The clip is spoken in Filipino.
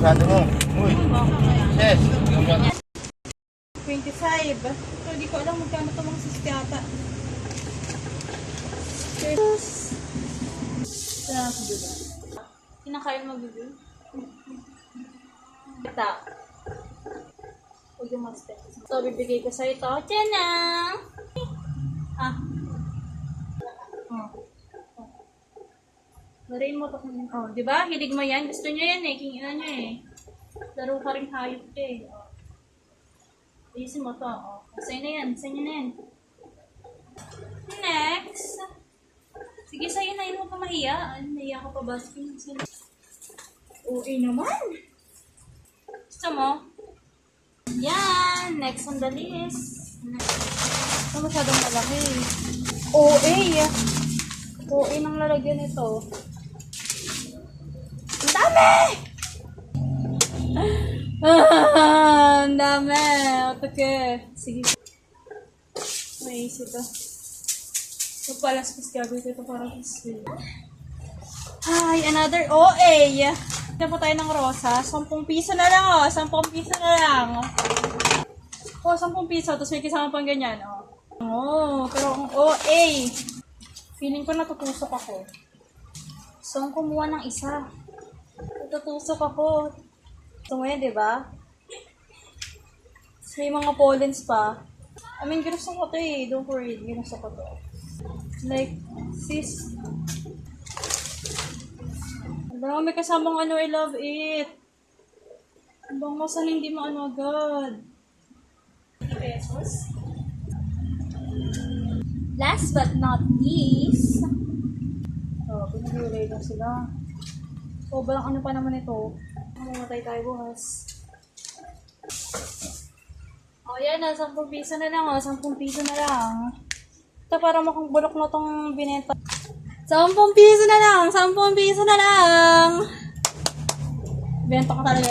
masyado mo. Uy, sis. 25. So, hindi ko alam magkano ito mga sistyata. Cheers. Sana ako dito. Kinakain mo, bibi? Ito. Huwag yung master. So, bibigay ko sa ito. Tiyan ah. Larayin mo ito kung diba? Hilig mo yan. Gusto niya yan eh. Kingina niya eh. Laro ka rin hayop ka eh. Ayusin mo ito. Sa'yo na yan. Sa'yo na yan. Next. Sige, sa'yo na. Yun mo pa mahiya. Nahiya ko pa basking. Uy naman. Gusto mo? Yan. Next on the list. Ito masyadong malaki. OA nang lalagyan ito. Ang dami! Ang dami. Okay. Sige. May isip ito. Magpalaspas gagawin ko ito para sweet. Hi, another OA. Ito po tayo ng rosa. 10 piso na lang 10 piso na lang. 10 piso. Tapos may kasama pang ganyan pero ang OA. Feeling ko natutusok ako. So, ang kumuha ng isa. Natutusok ako. Gusto mo yan, diba? May mga pollens pa. I mean, ginusto ko to eh. Don't worry, ginusto ko to. Like, sis. Ang may kasamang I love it. Hanggang masan hindi mo agad. 50 pesos. Last but not least, pinag-iulay lang sila. Sobrang pa naman ito. Mamatay tayo bukas. Yan 10 piso na lang 10 piso na lang. Ito para mukhang bulok na itong binenta. 10 piso na lang 10 piso na lang. Benta ko talaga